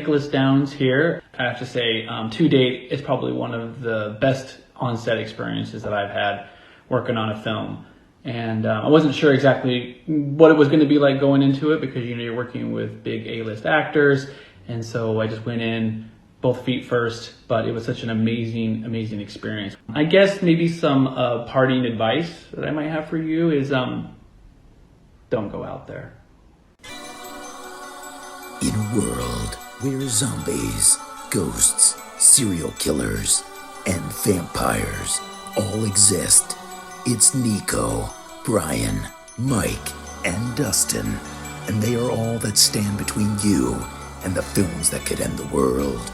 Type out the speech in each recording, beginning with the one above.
Nicholas Downs here. I have to say, to date, it's probably one of the best on-set experiences that I've had working on a film. And I wasn't sure exactly what it was going to be like going into it because, you're working with big A-list actors. And so I just went in both feet first, but it was such an amazing, amazing experience. I guess maybe some parting advice that I might have for you is don't go out there. In a world where zombies, ghosts, serial killers, and vampires all exist, it's Nico, Brian, Mike, and Dustin, and they are all that stand between you and the films that could end the world.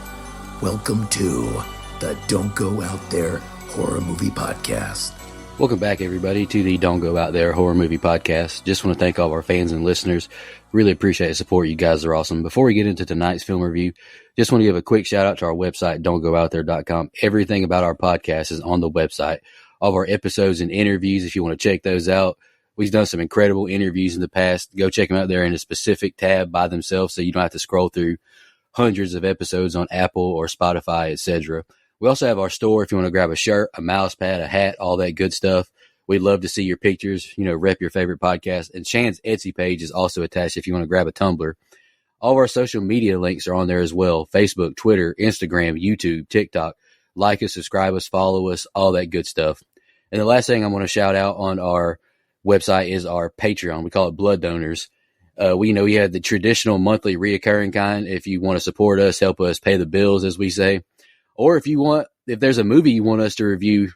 Welcome to the Don't Go Out There Horror Movie Podcast. Welcome back, everybody, to the Don't Go Out There Horror Movie Podcast. Just want to thank all of our fans and listeners. Really appreciate the support. You guys are awesome. Before we get into tonight's film review, just want to give a quick shout out to our website, don'tgoouthere.com. Everything about our podcast is on the website. All of our episodes and interviews, if you want to check those out. We've done some incredible interviews in the past. Go check them out there in a specific tab by themselves so you don't have to scroll through hundreds of episodes on Apple or Spotify, etc. We also have our store if you want to grab a shirt, a mouse pad, a hat, all that good stuff. We'd love to see your pictures, rep your favorite podcast. And Shan's Etsy page is also attached if you want to grab a tumbler. All of our social media links are on there as well. Facebook, Twitter, Instagram, YouTube, TikTok. Like us, subscribe us, follow us, all that good stuff. And the last thing I want to shout out on our website is our Patreon. We call it Blood Donors. We have the traditional monthly reoccurring kind. If you want to support us, help us pay the bills, as we say. Or if there's a movie you want us to review,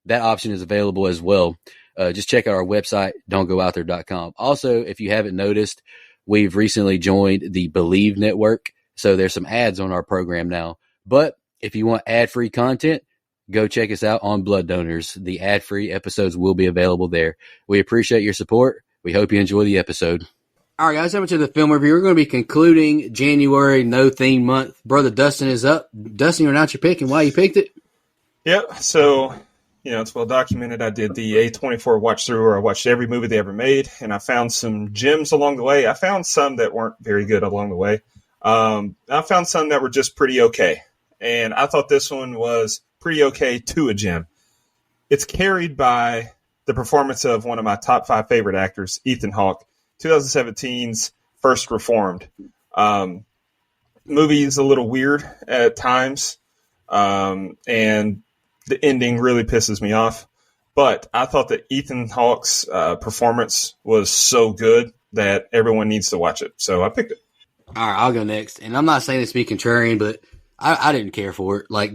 that option is available as well. Just check out our website, don'tgoouthere.com. Also, if you haven't noticed, we've recently joined the Believe Network. So there's some ads on our program now. But if you want ad-free content, go check us out on Blood Donors. The ad-free episodes will be available there. We appreciate your support. We hope you enjoy the episode. All right, guys, coming to the film review. We're going to be concluding January No Theme Month. Brother Dustin is up. Dustin, you're not your pick, and why you picked it? Yep. So, it's well documented. I did the A24 watch through, where I watched every movie they ever made, and I found some gems along the way. I found some that weren't very good along the way. I found some that were just pretty okay, and I thought this one was pretty okay to a gem. It's carried by the performance of one of my top 5 favorite actors, Ethan Hawke. 2017's First Reformed. Movie is a little weird at times, and the ending really pisses me off. But I thought that Ethan Hawke's performance was so good that everyone needs to watch it. So I picked it. All right, I'll go next. And I'm not saying this to be contrarian, but I didn't care for it. Like,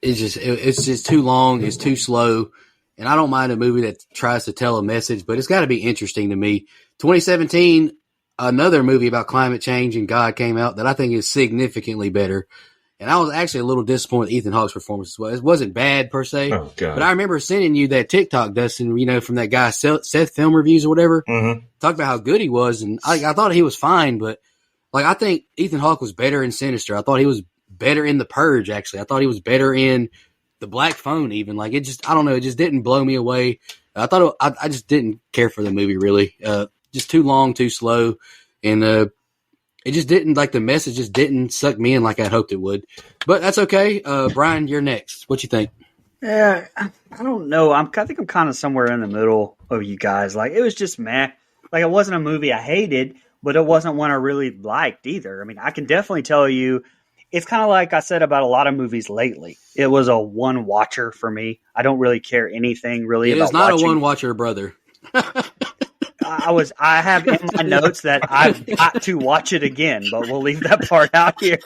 it's just too long. It's too slow. And I don't mind a movie that tries to tell a message, but it's got to be interesting to me. 2017, another movie about climate change and God came out that I think is significantly better. And I was actually a little disappointed with Ethan Hawke's performance as well. It wasn't bad per se, but I remember sending you that TikTok, Dustin, from that guy, Seth Film Reviews or whatever, talked about how good he was. And I thought he was fine, but I think Ethan Hawke was better in Sinister. I thought he was better in The Purge, actually. I thought he was better in The Black Phone even. I don't know, it just didn't blow me away. I thought I just didn't care for the movie really. Just too long, too slow, and it just didn't, the message just didn't suck me in like I hoped it would. But that's okay. Brian, you're next. What you think? Yeah, I don't know. I think I'm kind of somewhere in the middle of you guys. It was just meh. It wasn't a movie I hated, but it wasn't one I really liked either. I mean, I can definitely tell you, it's kind of like I said about a lot of movies lately. It was a one watcher for me. I don't really care anything really about watching. It is not a one watcher, brother. I have in my notes that I've got to watch it again, but we'll leave that part out here.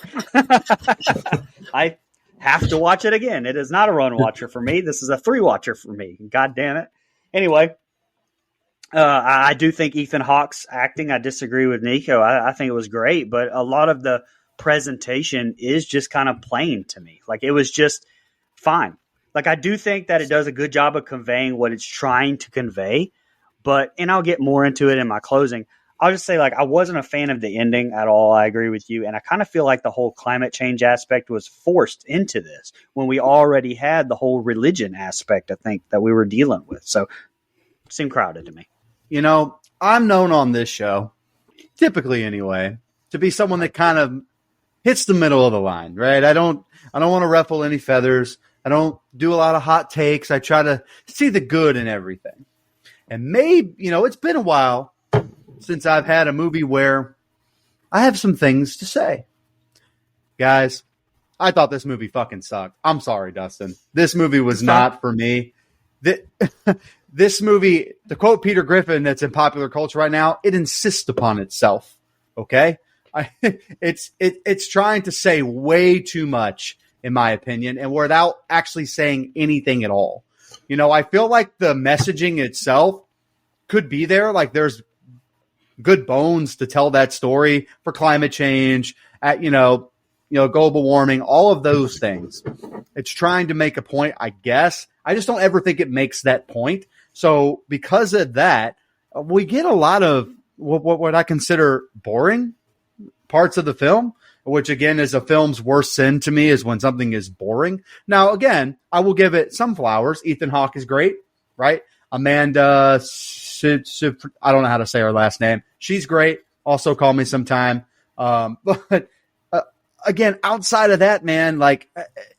I have to watch it again. It is not a run watcher for me. This is a 3 watcher for me. God damn it. Anyway, I do think Ethan Hawke's acting, I disagree with Nico. I think it was great, but a lot of the presentation is just kind of plain to me. It was just fine. I do think that it does a good job of conveying what it's trying to convey, and I'll get more into it in my closing. I'll just say, I wasn't a fan of the ending at all. I agree with you. And I kind of feel like the whole climate change aspect was forced into this when we already had the whole religion aspect, I think, that we were dealing with. So it seemed crowded to me. I'm known on this show, typically anyway, to be someone that kind of hits the middle of the line, right? I don't want to ruffle any feathers. I don't do a lot of hot takes. I try to see the good in everything. And maybe, it's been a while since I've had a movie where I have some things to say. Guys, I thought this movie fucking sucked. I'm sorry, Dustin. This movie was not for me. This movie, to quote Peter Griffin, that's in popular culture right now, it insists upon itself. Okay? It's trying to say way too much, in my opinion, and without actually saying anything at all. I feel like the messaging itself could be there. Like there's good bones to tell that story for climate change, global warming, all of those things. It's trying to make a point, I guess. I just don't ever think it makes that point. So because of that, we get a lot of what I consider boring parts of the film, which again is a film's worst sin to me, is when something is boring. Now, again, I will give it some flowers. Ethan Hawke is great, right? Amanda, I don't know how to say her last name. She's great. Also call me sometime. But again, outside of that, man, like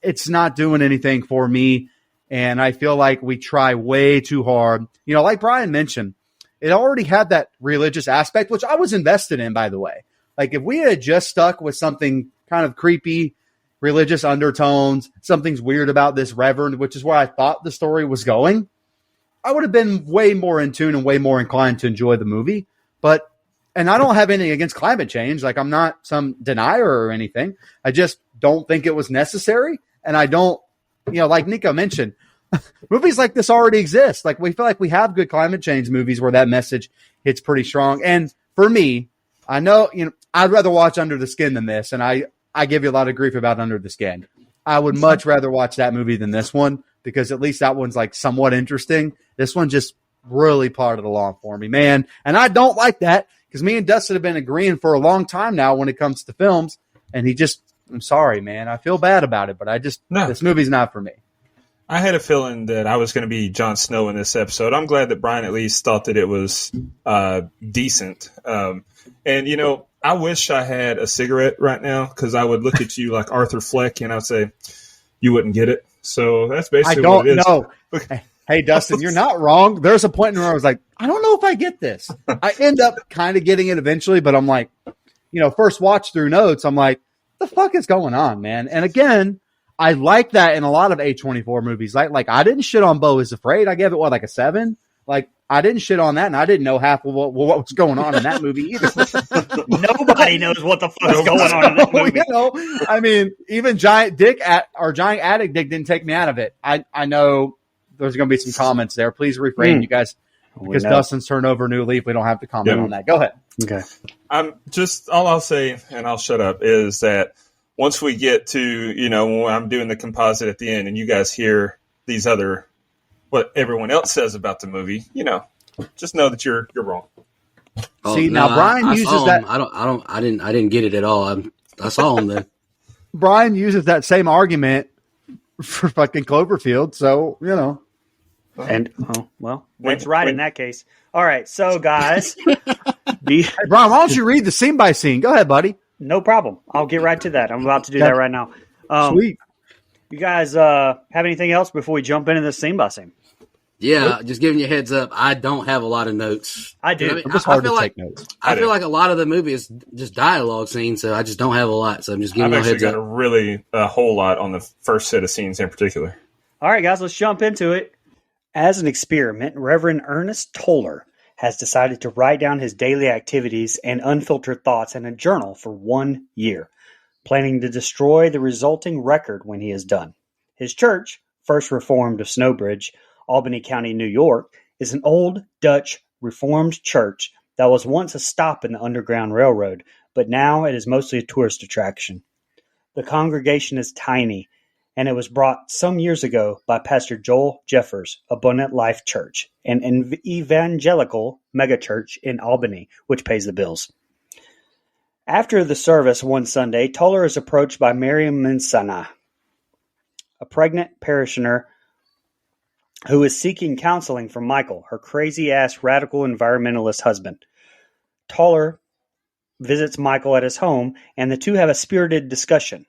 it's not doing anything for me. And I feel like we try way too hard. Like Brian mentioned, it already had that religious aspect, which I was invested in, by the way. Like if we had just stuck with something kind of creepy, religious undertones, something's weird about this reverend, which is where I thought the story was going, I would have been way more in tune and way more inclined to enjoy the movie. And I don't have anything against climate change. Like I'm not some denier or anything. I just don't think it was necessary. And I don't, like Nico mentioned, movies like this already exist. Like we feel like we have good climate change movies where that message hits pretty strong. And for me, I know, I'd rather watch Under the Skin than this. And I give you a lot of grief about Under the Skin. I would much rather watch that movie than this one because at least that one's like somewhat interesting. This one just really plodded along for me, man. And I don't like that because me and Dustin have been agreeing for a long time now when it comes to films. And I'm sorry, man. I feel bad about it, but this movie's not for me. I had a feeling that I was going to be Jon Snow in this episode. I'm glad that Brian at least thought that it was decent. And, I wish I had a cigarette right now because I would look at you like Arthur Fleck and I'd say, you wouldn't get it. So that's basically what it is. I don't know. Hey, Dustin, you're not wrong. There's a point where I was like, I don't know if I get this. I end up kind of getting it eventually, but I'm like, first watch through notes, I'm like, the fuck is going on, man? And again, I like that in a lot of A24 movies. Like I didn't shit on Beau is Afraid. I gave it like a 7. Like I didn't shit on that, and I didn't know half of what was going on in that movie either. Nobody knows what the fuck is going on in that movie. I mean, even Giant Attic Dick didn't take me out of it. I know there's going to be some comments there. Please refrain, you guys, because Dustin's turned over a new leaf. We don't have to comment on that. Go ahead. Okay. All I'll say, and I'll shut up, is that once we get to, when I'm doing the composite at the end and you guys hear these what everyone else says about the movie, just know that you're wrong. Oh, see, now Brian uses that. I didn't get it at all. I saw him then. Brian uses that same argument for fucking Cloverfield. So, And, Went's right in that case. All right. So guys, hey, Brian, why don't you read the scene by scene? Go ahead, buddy. No problem. I'll get right to that. I'm about to do that right now. Sweet. You guys have anything else before we jump into the scene by scene? Yeah, just giving you a heads up. I don't have a lot of notes. I do. I mean, I'm just hard to take notes. I feel like a lot of the movie is just dialogue scenes, so I just don't have a lot. So I'm just giving you a heads up. I've actually got a whole lot on the first set of scenes in particular. All right, guys, let's jump into it. As an experiment, Reverend Ernest Toller has decided to write down his daily activities and unfiltered thoughts in a journal for 1 year, planning to destroy the resulting record when he is done. His church, First Reformed of Snowbridge, Albany County, New York, is an old Dutch Reformed church that was once a stop in the Underground Railroad, but now it is mostly a tourist attraction. The congregation is tiny, and it was brought some years ago by Pastor Joel Jeffers, Abundant Life Church, an evangelical megachurch in Albany, which pays the bills. After the service one Sunday, Toller is approached by Miriam Mensana, a pregnant parishioner who is seeking counseling from Michael, her crazy-ass radical environmentalist husband. Toller visits Michael at his home, and the two have a spirited discussion.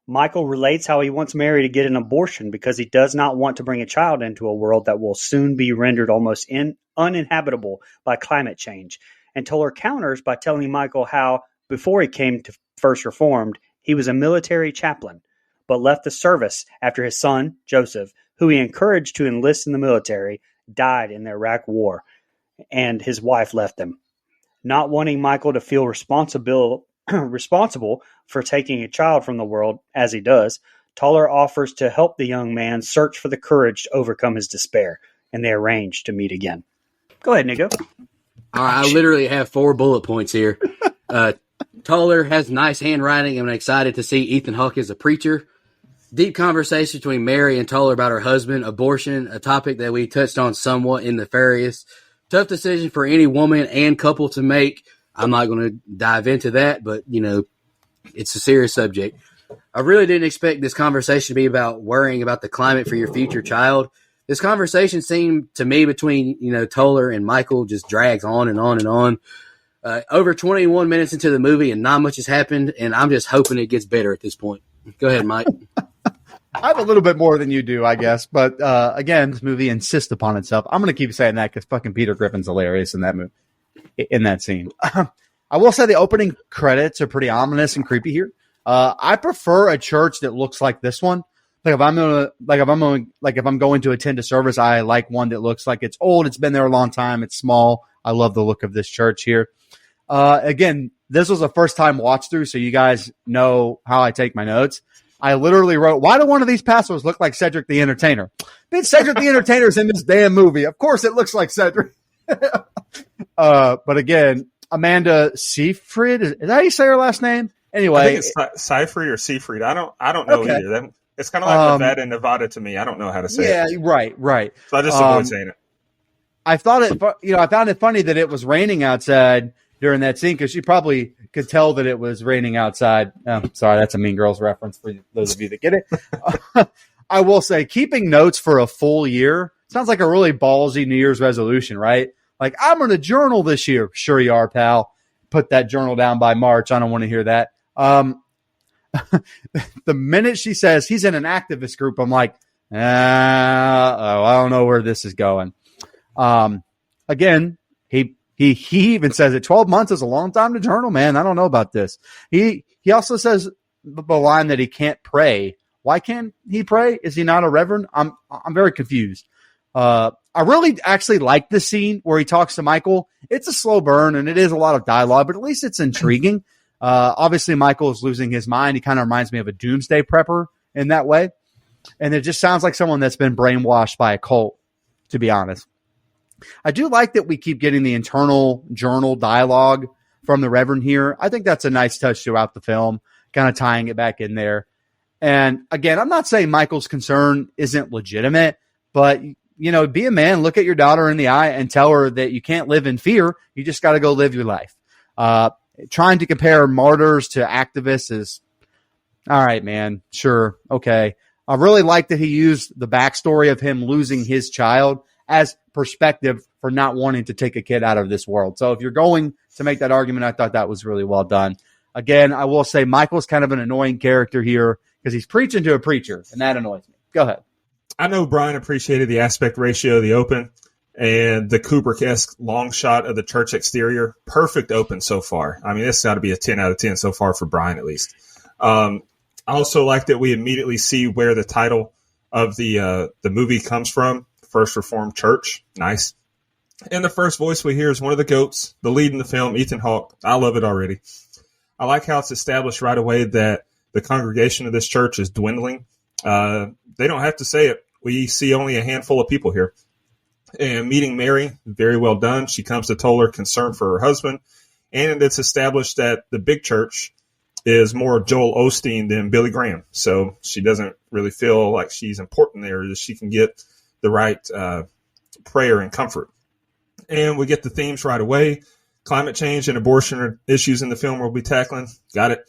Michael relates how he wants Mary to get an abortion because he does not want to bring a child into a world that will soon be rendered almost uninhabitable by climate change. And Toller counters by telling Michael how, before he came to First Reformed, he was a military chaplain, but left the service after his son, Joseph, who he encouraged to enlist in the military, died in the Iraq War, and his wife left him. Not wanting Michael to feel responsible for taking a child from the world, as he does, Toller offers to help the young man search for the courage to overcome his despair, and they arrange to meet again. Go ahead, Nico. All right, I literally have 4 bullet points here. Toller has nice handwriting, and I'm excited to see Ethan Hawke as a preacher. Deep conversation between Mary and Toller about her husband, abortion, a topic that we touched on somewhat in Nefarious. Tough decision for any woman and couple to make. I'm not going to dive into that, but, it's a serious subject. I really didn't expect this conversation to be about worrying about the climate for your future child. This conversation seemed to me between, Toller and Michael just drags on and on and on. Over 21 minutes into the movie and not much has happened, and I'm just hoping it gets better at this point. Go ahead, Mike. I have a little bit more than you do, I guess. But again, this movie insists upon itself. I'm going to keep saying that because fucking Peter Griffin's hilarious in that movie, in that scene. I will say the opening credits are pretty ominous and creepy here. I prefer a church that looks like this one. If I'm going to attend a service, I like one that looks like it's old. It's been there a long time. It's small. I love the look of this church here. Again, this was a first time watch through, so you guys know how I take my notes. I literally wrote, why do one of these pastors look like Cedric the Entertainer? Bitch, Cedric the Entertainer's in this damn movie. Of course it looks like Cedric. But again, Amanda Seyfried, is that how you say her last name? Anyway. I think it's Seyfried or Seyfried. I don't know either. It's kind of like Nevada to me. I don't know how to say it. Yeah, right. So I just avoid saying it. I found it funny that it was raining outside during that scene because she probably could tell that it was raining outside. Sorry, that's a Mean Girls reference for those of you that get it. I will say, keeping notes for a full year sounds like a really ballsy New Year's resolution, right? Like, I'm going to journal this year. Sure you are, pal. Put that journal down by March. I don't want to hear that. The minute she says he's in an activist group, I'm like, I don't know where this is going. Again, he even says that 12 months is a long time to journal, man. I don't know about this. He also says the line that he can't pray. Why can't he pray? Is he not a reverend? I'm very confused. I really actually like this scene where he talks to Michael. It's a slow burn and it is a lot of dialogue, but at least it's intriguing. Obviously Michael is losing his mind. He kind of reminds me of a doomsday prepper in that way. And it just sounds like someone that's been brainwashed by a cult, to be honest. I do like that we keep getting the internal journal dialogue from the Reverend here. I think that's a nice touch throughout the film, kind of tying it back in there. And again, I'm not saying Michael's concern isn't legitimate, but be a man, look at your daughter in the eye and tell her that you can't live in fear. You just got to go live your life. Trying to compare martyrs to activists is all right, man. Sure. Okay. I really like that he used the backstory of him losing his child as perspective for not wanting to take a kid out of this world. So if you're going to make that argument, I thought that was really well done. Again, I will say Michael's kind of an annoying character here because he's preaching to a preacher, and that annoys me. Go ahead. I know Brian appreciated the aspect ratio of the open and the Kubrick-esque long shot of the church exterior. Perfect open so far. I mean, this got to be a 10 out of 10 so far for Brian, at least. I also like that we immediately see where the title of the movie comes from, First Reformed Church. Nice. And the first voice we hear is one of the GOATs, the lead in the film, Ethan Hawke. I love it already. I like how it's established right away that the congregation of this church is dwindling. They don't have to say it. We see only a handful of people here. And meeting Mary, very well done. She comes to Toller concerned for her husband. And it's established that the big church is more Joel Osteen than Billy Graham. So she doesn't really feel like she's important there, that she can get the right prayer and comfort. And we get the themes right away. Climate change and abortion are issues in the film we'll be tackling. Got it.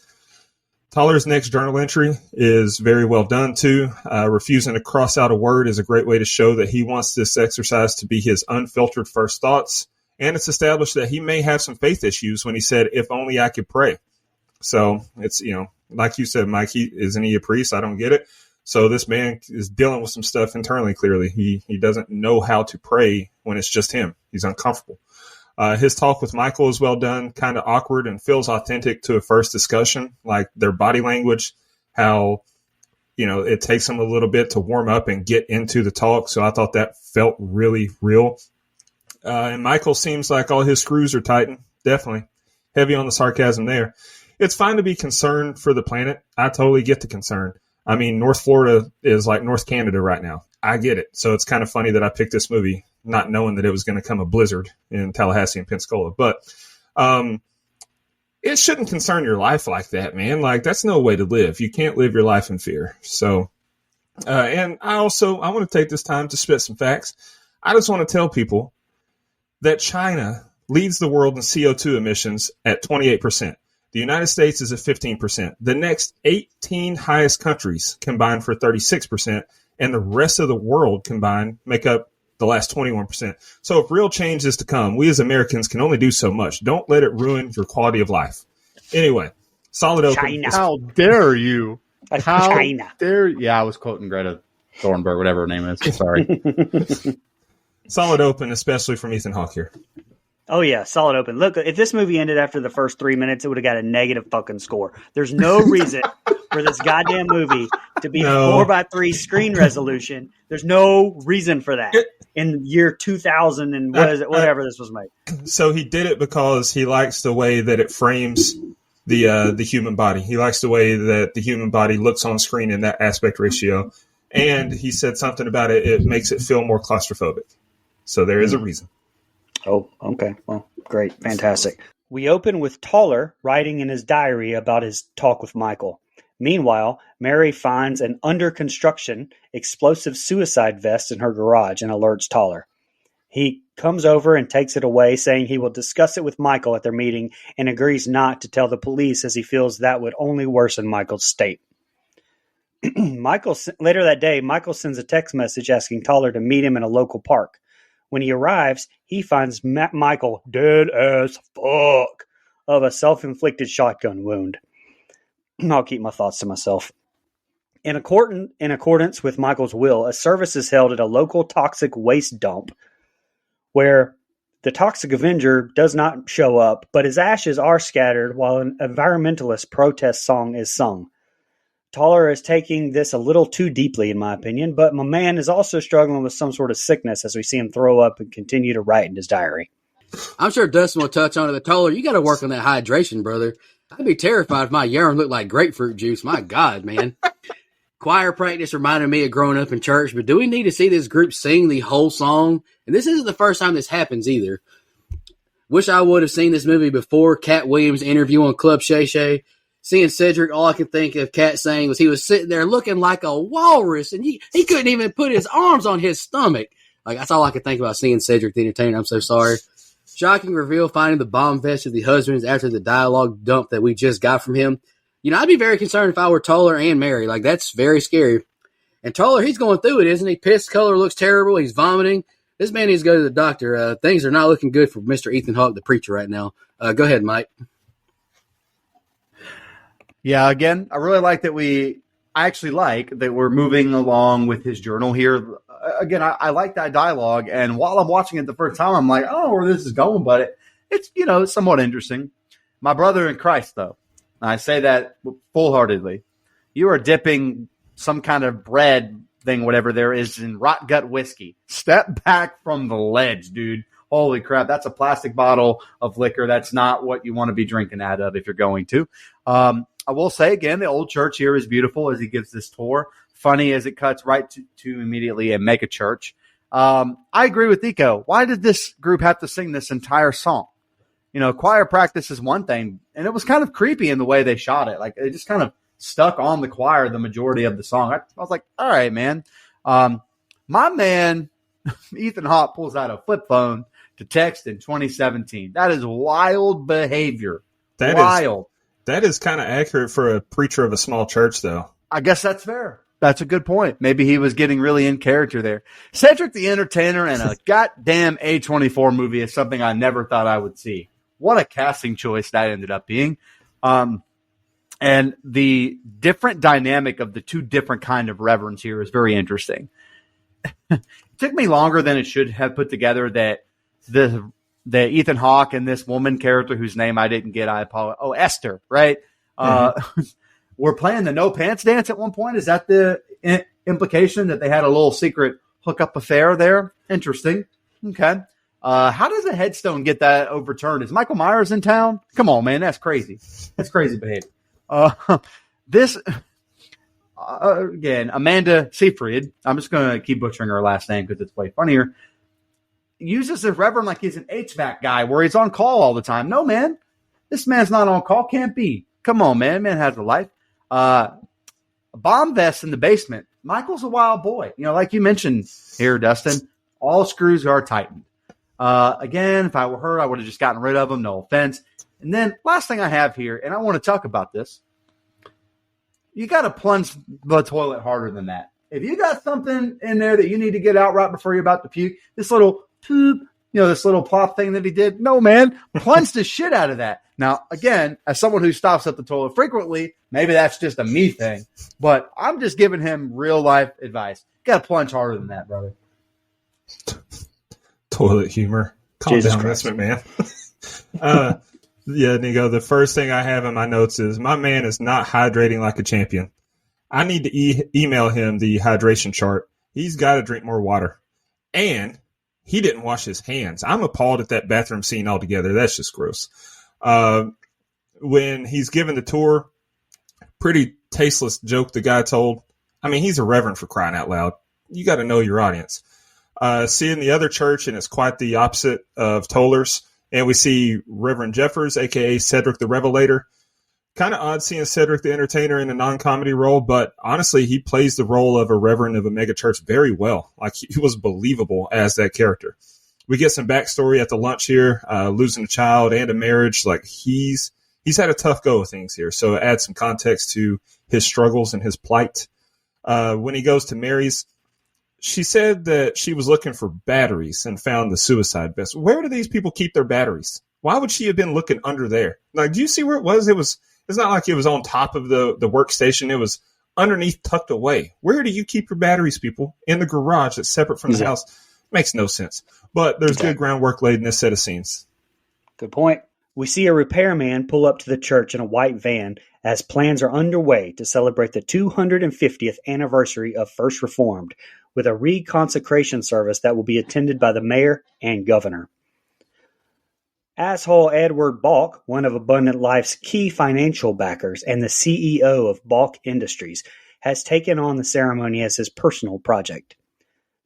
Toller's next journal entry is very well done, too. Refusing to cross out a word is a great way to show that he wants this exercise to be his unfiltered first thoughts And it's established that he may have some faith issues when he said, if only I could pray. So it's, like you said, Mike, isn't he a priest? I don't get it. So this man is dealing with some stuff internally, clearly. He doesn't know how to pray when it's just him. He's uncomfortable. His talk with Michael is well done, kind of awkward and feels authentic to a first discussion, like their body language, how, it takes him a little bit to warm up and get into the talk. So I thought that felt really real. And Michael seems like all his screws are tightened. Definitely. Heavy on the sarcasm there. It's fine to be concerned for the planet. I totally get the concern. I mean, North Florida is like North Canada right now. I get it. So it's kind of funny that I picked this movie not knowing that it was going to come a blizzard in Tallahassee and Pensacola. But it shouldn't concern your life like that, man. Like, that's no way to live. You can't live your life in fear. So, and I want to take this time to spit some facts. I just want to tell people that China leads the world in CO2 emissions at 28%. The United States is at 15%. The next 18 highest countries combined for 36%, and the rest of the world combined make up the last 21%. So if real change is to come, we as Americans can only do so much. Don't let it ruin your quality of life. Anyway, solid open. China. How dare you? How China. dare? Yeah, I was quoting Greta Thunberg, whatever her name is. Sorry. Solid open, especially from Ethan Hawke here. Oh, yeah, solid open. Look, if this movie ended after the first 3 minutes, it would have got a negative fucking score. There's no reason for this goddamn movie to be 4:3 screen resolution. There's no reason for that in year 2000 and whatever this was made. So he did it because he likes the way that it frames the human body. He likes the way that the human body looks on screen in that aspect ratio. And he said something about it. It makes it feel more claustrophobic. So there is a reason. Oh, okay. Well, great. Fantastic. We open with Toller writing in his diary about his talk with Michael. Meanwhile, Mary finds an under construction explosive suicide vest in her garage and alerts Toller. He comes over and takes it away, saying he will discuss it with Michael at their meeting and agrees not to tell the police as he feels that would only worsen Michael's state. Later that day, Michael sends a text message asking Toller to meet him in a local park. When he arrives, he finds Michael dead as fuck of a self-inflicted shotgun wound. I'll keep my thoughts to myself. In accordance with Michael's will, a service is held at a local toxic waste dump where the Toxic Avenger does not show up, but his ashes are scattered while an environmentalist protest song is sung. Toller is taking this a little too deeply, in my opinion, but my man is also struggling with some sort of sickness as we see him throw up and continue to write in his diary. I'm sure Dustin will touch on it. The Toller, you got to work on that hydration, brother. I'd be terrified if my urine looked like grapefruit juice. My God, man. Choir practice reminded me of growing up in church, but do we need to see this group sing the whole song? And this isn't the first time this happens either. Wish I would have seen this movie before Cat Williams' interview on Club Shay Shay. Seeing Cedric, all I could think of Cat saying was he was sitting there looking like a walrus, and he couldn't even put his arms on his stomach. Like, that's all I could think about seeing Cedric the Entertainer. I'm so sorry. Shocking reveal finding the bomb vest of the husbands after the dialogue dump that we just got from him. I'd be very concerned if I were Toller and Mary. Like, that's very scary. And Toller, he's going through it, isn't he? Piss color looks terrible. He's vomiting. This man needs to go to the doctor. Things are not looking good for Mr. Ethan Hawke, the preacher, right now. Go ahead, Mike. Yeah, again, I really like that I actually like that we're moving along with his journal here. Again, I like that dialogue, and while I'm watching it the first time, I'm like, I don't know where this is going, but it's it's somewhat interesting. My brother in Christ, though, and I say that full-heartedly, you are dipping some kind of bread thing, whatever there is, in rot gut whiskey. Step back from the ledge, dude. Holy crap, that's a plastic bottle of liquor. That's not what you want to be drinking out of if you're going to. I will say, again, the old church here is beautiful as he gives this tour. Funny as it cuts right to immediately a mega church. I agree with Nico. Why did this group have to sing this entire song? Choir practice is one thing, and it was kind of creepy in the way they shot it. Like, it just kind of stuck on the choir the majority of the song. I was like, all right, man. My man, Ethan Hawke, pulls out a flip phone to text in 2017. That is wild behavior. Wild. That is kind of accurate for a preacher of a small church, though. I guess that's fair. That's a good point. Maybe he was getting really in character there. Cedric the Entertainer and a goddamn A24 movie is something I never thought I would see. What a casting choice that ended up being. And the different dynamic of the two different kind of reverends here is very interesting. It took me longer than it should have put together that the Ethan Hawke and this woman character whose name I didn't get, I apologize. Oh, Esther, right? We're playing the no pants dance at one point. Is that the implication that they had a little secret hookup affair there? Interesting. Okay. How does a headstone get that overturned? Is Michael Myers in town? Come on, man. That's crazy. That's crazy behavior. Again, Amanda Seyfried, I'm just going to keep butchering her last name because it's way funnier, uses the reverend like he's an HVAC guy where he's on call all the time. No, man. This man's not on call. Can't be. Come on, man. Man has a life. Bomb vest in the basement. Michael's a wild boy. Like you mentioned here, Dustin, all screws are tightened. Again, if I were her, I would have just gotten rid of them. No offense. And then last thing I have here, and I want to talk about this. You got to plunge the toilet harder than that. If you got something in there that you need to get out right before you're about to puke, this little poop, this little plop thing that he did. No, man, plunge the shit out of that. Now, again, as someone who stops at the toilet frequently, maybe that's just a me thing, but I'm just giving him real life advice. Got to plunge harder than that, brother. Toilet humor. Calm Jesus down, Christ. man. Yeah, Nico, the first thing I have in my notes is my man is not hydrating like a champion. I need to email him the hydration chart. He's got to drink more water. And he didn't wash his hands. I'm appalled at that bathroom scene altogether. That's just gross. When he's given the tour, pretty tasteless joke the guy told. I mean, he's a reverend, for crying out loud. You got to know your audience. Seeing the other church, and it's quite the opposite of Toller's. And we see Reverend Jeffers, a.k.a. Cedric the Revelator. Kind of odd seeing Cedric the Entertainer in a non-comedy role, but honestly, he plays the role of a reverend of a megachurch very well. Like, he was believable as that character. We get some backstory at the lunch here, losing a child and a marriage. Like, he's had a tough go of things here, so it adds some context to his struggles and his plight. When he goes to Mary's, she said that she was looking for batteries and found the suicide vest. Where do these people keep their batteries? Why would she have been looking under there? Like, do you see where it was? It's not like it was on top of the workstation. It was underneath, tucked away. Where do you keep your batteries, people? In the garage that's separate from the house. Makes no sense. But there's good groundwork laid in this set of scenes. Good point. We see a repairman pull up to the church in a white van as plans are underway to celebrate the 250th anniversary of First Reformed with a reconsecration service that will be attended by the mayor and governor. Asshole Edward Balk, one of Abundant Life's key financial backers and the CEO of Balk Industries, has taken on the ceremony as his personal project.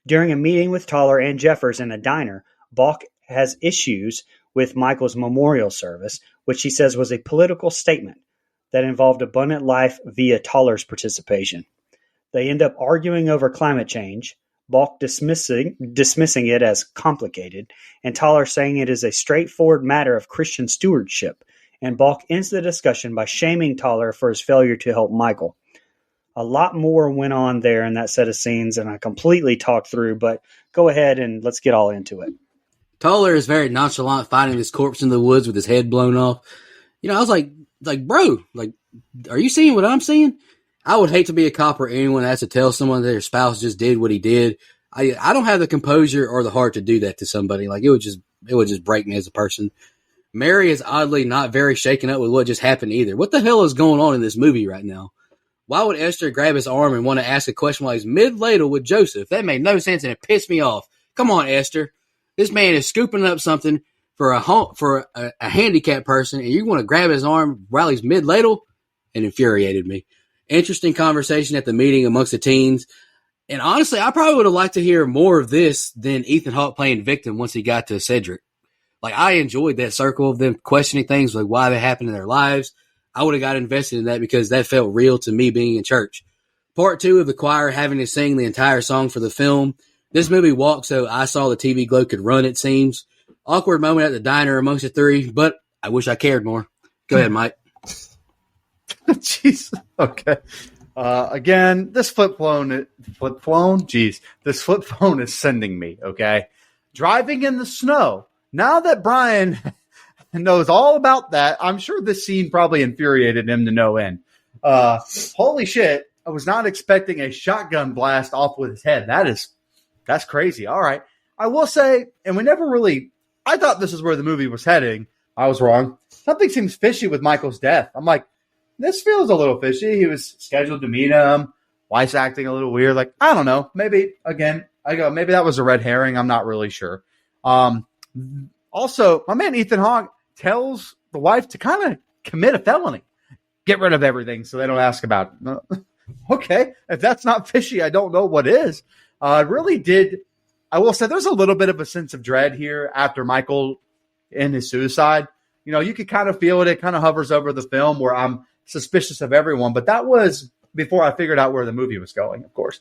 During a meeting with Toller and Jeffers in a diner, Balk has issues with Michael's memorial service, which he says was a political statement that involved Abundant Life via Toller's participation. They end up arguing over climate change, Balk dismissing it as complicated, and Toller saying it is a straightforward matter of Christian stewardship, and Balk ends the discussion by shaming Toller for his failure to help Michael. A lot more went on there in that set of scenes, and I completely talked through, but go ahead and let's get all into it. Toller is very nonchalant, finding this corpse in the woods with his head blown off. I was like, bro, are you seeing what I'm seeing? I would hate to be a cop or anyone that has to tell someone that their spouse just did what he did. I don't have the composure or the heart to do that to somebody. Like, it would just break me as a person. Mary is oddly not very shaken up with what just happened either. What the hell is going on in this movie right now? Why would Esther grab his arm and want to ask a question while he's mid-ladle with Joseph? That made no sense, and it pissed me off. Come on, Esther. This man is scooping up something for a handicapped person, and you want to grab his arm while he's mid-ladle? It infuriated me. Interesting conversation at the meeting amongst the teens. And honestly, I probably would have liked to hear more of this than Ethan Hawke playing victim once he got to Cedric. Like, I enjoyed that circle of them questioning things, like why they happened in their lives. I would have got invested in that because that felt real to me being in church. Part 2 of the choir having to sing the entire song for the film. This movie walked so I Saw the TV Glow could run, it seems. Awkward moment at the diner amongst the three, but I wish I cared more. Go ahead, Mike. Jesus. Okay. Again, this flip phone, this flip phone is sending me, okay? Driving in the snow. Now that Brian knows all about that, I'm sure this scene probably infuriated him to no end. Holy shit, I was not expecting a shotgun blast off with his head. That's crazy. All right. I will say, and I thought this is where the movie was heading. I was wrong. Something seems fishy with Michael's death. I'm like, this feels a little fishy. He was scheduled to meet him. Wife's acting a little weird. Like, I don't know. Maybe, again, maybe that was a red herring. I'm not really sure. Also, my man Ethan Hawke tells the wife to kind of commit a felony. Get rid of everything so they don't ask about it. Okay. If that's not fishy, I don't know what is. I will say there's a little bit of a sense of dread here after Michael and his suicide. You know, you could kind of feel it. It kind of hovers over the film where I'm suspicious of everyone, but that was before I figured out where the movie was going, of course.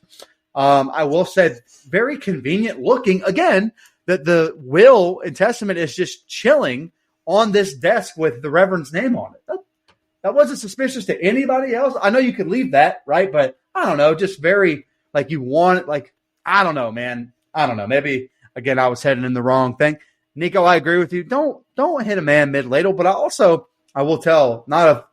I will say very convenient looking, again, that the will and testament is just chilling on this desk with the Reverend's name on it. That wasn't suspicious to anybody else. I know you could leave that, right? But I don't know, just very, like you want it, like, I don't know, man. I don't know. Maybe, again, I was heading in the wrong thing. Nico, I agree with you. Don't hit a man mid-ladle, but I will tell, not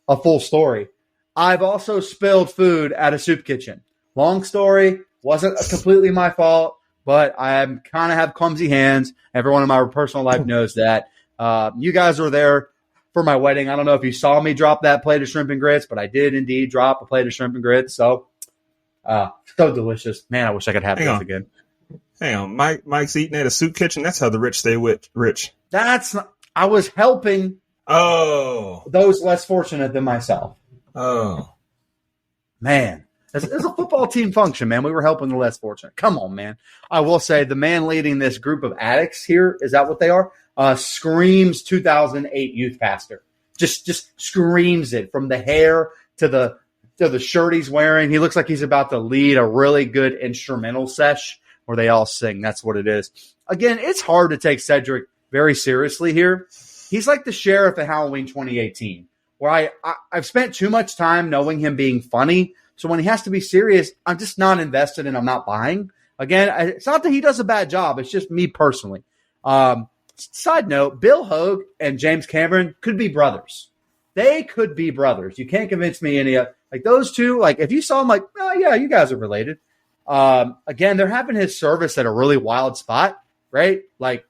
a full story. I've also spilled food at a soup kitchen. Long story, wasn't completely my fault, but I kind of have clumsy hands. Everyone in my personal life knows that. You guys were there for my wedding. I don't know if you saw me drop that plate of shrimp and grits, but I did indeed drop a plate of shrimp and grits. So delicious. Man, I wish I could have those again. Hang on, Mike's eating at a soup kitchen. That's how the rich stay rich. I was helping those less fortunate than myself. Oh, man. It's a football team function, man. We were helping the less fortunate. Come on, man. I will say the man leading this group of addicts here, is that what they are? Screams 2008 youth pastor. Just screams it from the hair to the shirt he's wearing. He looks like he's about to lead a really good instrumental sesh where they all sing. That's what it is. Again, it's hard to take Cedric very seriously here. He's like the sheriff at Halloween 2018, where I've spent too much time knowing him being funny. So when he has to be serious, I'm just not invested and I'm not buying. Again, it's not that he does a bad job. It's just me personally. Side note, Bill Hogue and James Cameron could be brothers. They could be brothers. You can't convince me any of like those two. Like if you saw them, like, oh yeah, you guys are related. Again, they're having his service at a really wild spot, right? Like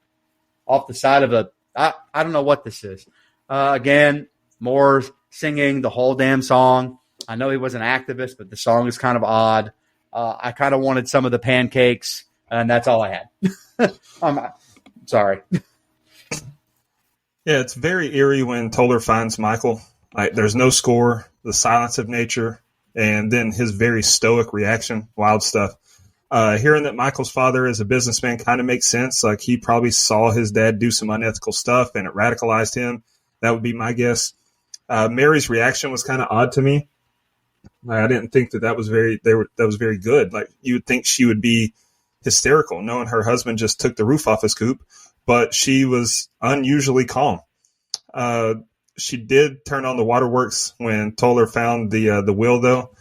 off the side of I don't know what this is. Again, more singing the whole damn song. I know he was an activist, but the song is kind of odd. I kind of wanted some of the pancakes, and that's all I had. I'm sorry. Yeah, it's very eerie when Toller finds Michael. Like, there's no score, the silence of nature, and then his very stoic reaction, wild stuff. Hearing that Michael's father is a businessman kind of makes sense. Like, he probably saw his dad do some unethical stuff, and it radicalized him. That would be my guess. Mary's reaction was kind of odd to me. I didn't think that was very good. Like, you would think she would be hysterical, knowing her husband just took the roof off his coop, but she was unusually calm. She did turn on the waterworks when Toller found the will, though.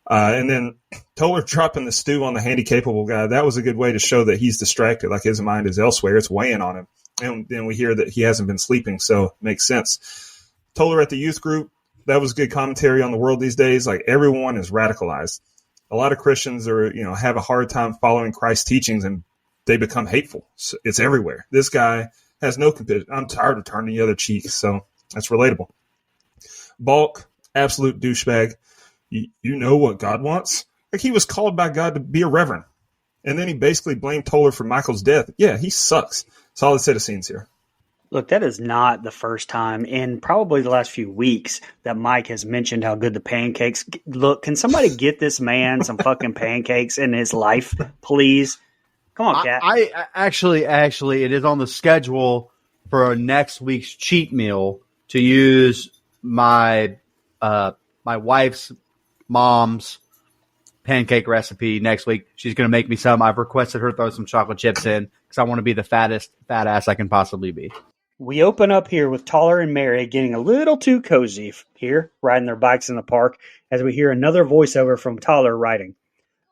And then Toller dropping the stew on the handy-capable guy, that was a good way to show that he's distracted, like his mind is elsewhere. It's weighing on him. And then we hear that he hasn't been sleeping, so it makes sense. Toller at the youth group, that was good commentary on the world these days. Like, everyone is radicalized. A lot of Christians have a hard time following Christ's teachings, and they become hateful. So it's everywhere. This guy has no compassion. I'm tired of turning the other cheek, so that's relatable. Balk, absolute douchebag. You know what God wants? Like, he was called by God to be a reverend. And then he basically blamed Toller for Michael's death. Yeah, he sucks. Solid set of scenes here. Look, that is not the first time in probably the last few weeks that Mike has mentioned how good the pancakes look. Can somebody get this man some fucking pancakes in his life, please? Come on, Kat. I actually, it is on the schedule for next week's cheat meal to use my my wife's mom's pancake recipe next week. She's going to make me some. I've requested her throw some chocolate chips in because I want to be the fattest fat ass I can possibly be. We open up here with Toller and Mary getting a little too cozy here, riding their bikes in the park, as we hear another voiceover from Toller writing.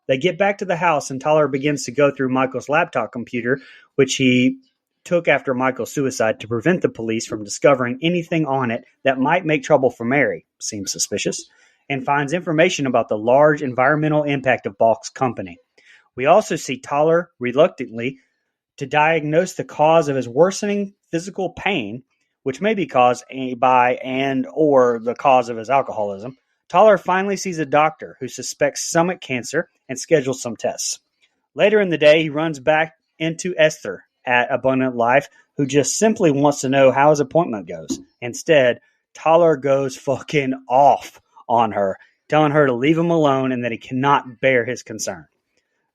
They get back to the house, and Toller begins to go through Michael's laptop computer, which he took after Michael's suicide to prevent the police from discovering anything on it that might make trouble for Mary. Seems suspicious. And finds information about the large environmental impact of Balk's company. We also see Toller reluctantly to diagnose the cause of his worsening physical pain, which may be caused by and or the cause of his alcoholism. Toller finally sees a doctor who suspects stomach cancer and schedules some tests. Later in the day, he runs back into Esther at Abundant Life, who just simply wants to know how his appointment goes. Instead, Toller goes fucking off on her, telling her to leave him alone and that he cannot bear his concern.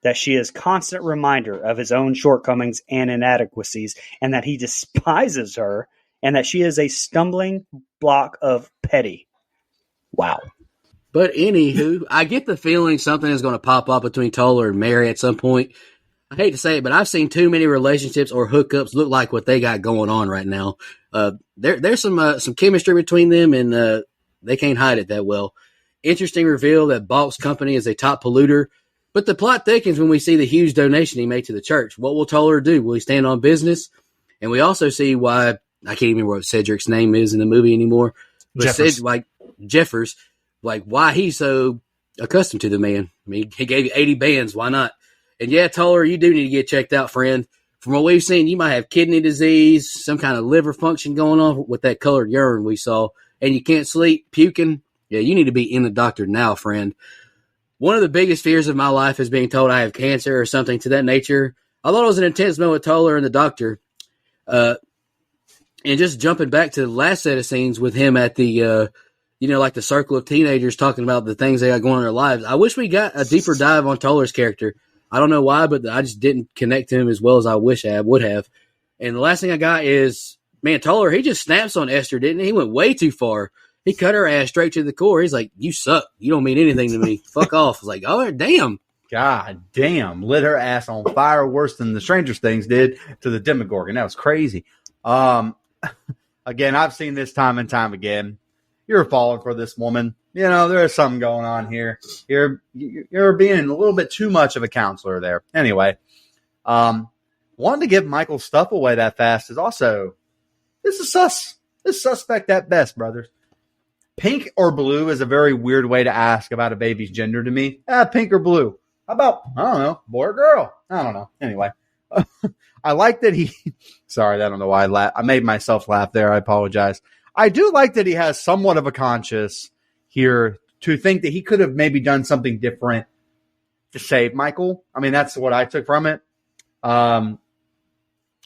That she is a constant reminder of his own shortcomings and inadequacies, and that he despises her, and that she is a stumbling block of petty. Wow. But anywho, I get the feeling something is going to pop up between Toller and Mary at some point. I hate to say it, but I've seen too many relationships or hookups look like what they got going on right now. There's some chemistry between them, and they can't hide it that well. Interesting reveal that Balk's company is a top polluter, but the plot thickens when we see the huge donation he made to the church. What will Toller do? Will he stand on business? And we also see why, I can't even remember what Cedric's name is in the movie anymore. But Jeffers, why he's so accustomed to the man. I mean, he gave you 80 bands. Why not? And yeah, Toller, you do need to get checked out, friend. From what we've seen, you might have kidney disease, some kind of liver function going on with that colored urine we saw, and you can't sleep, puking. Yeah, you need to be in the doctor now, friend. One of the biggest fears of my life is being told I have cancer or something to that nature. I thought it was an intense moment with Toller and the doctor. And just jumping back to the last set of scenes with him at the, like the circle of teenagers talking about the things they got going on in their lives. I wish we got a deeper dive on Toller's character. I don't know why, but I just didn't connect to him as well as I wish I would have. And the last thing I got is, man, Toller, he just snaps on Esther, didn't he? He went way too far. He cut her ass straight to the core. He's like, you suck. You don't mean anything to me. Fuck off. I was like, oh, damn. God damn. Lit her ass on fire worse than the Stranger Things did to the Demogorgon. That was crazy. Again, I've seen this time and time again. You're falling for this woman. There's something going on here. You're being a little bit too much of a counselor there. Anyway, wanting to give Michael's stuff away that fast is also, this is suspect at best, brothers. Pink or blue is a very weird way to ask about a baby's gender to me. Pink or blue. How about, I don't know, boy or girl? I don't know. Anyway, I like that he, sorry, I don't know why I laughed. I made myself laugh there. I apologize. I do like that he has somewhat of a conscience here to think that he could have maybe done something different to save Michael. I mean, that's what I took from it. I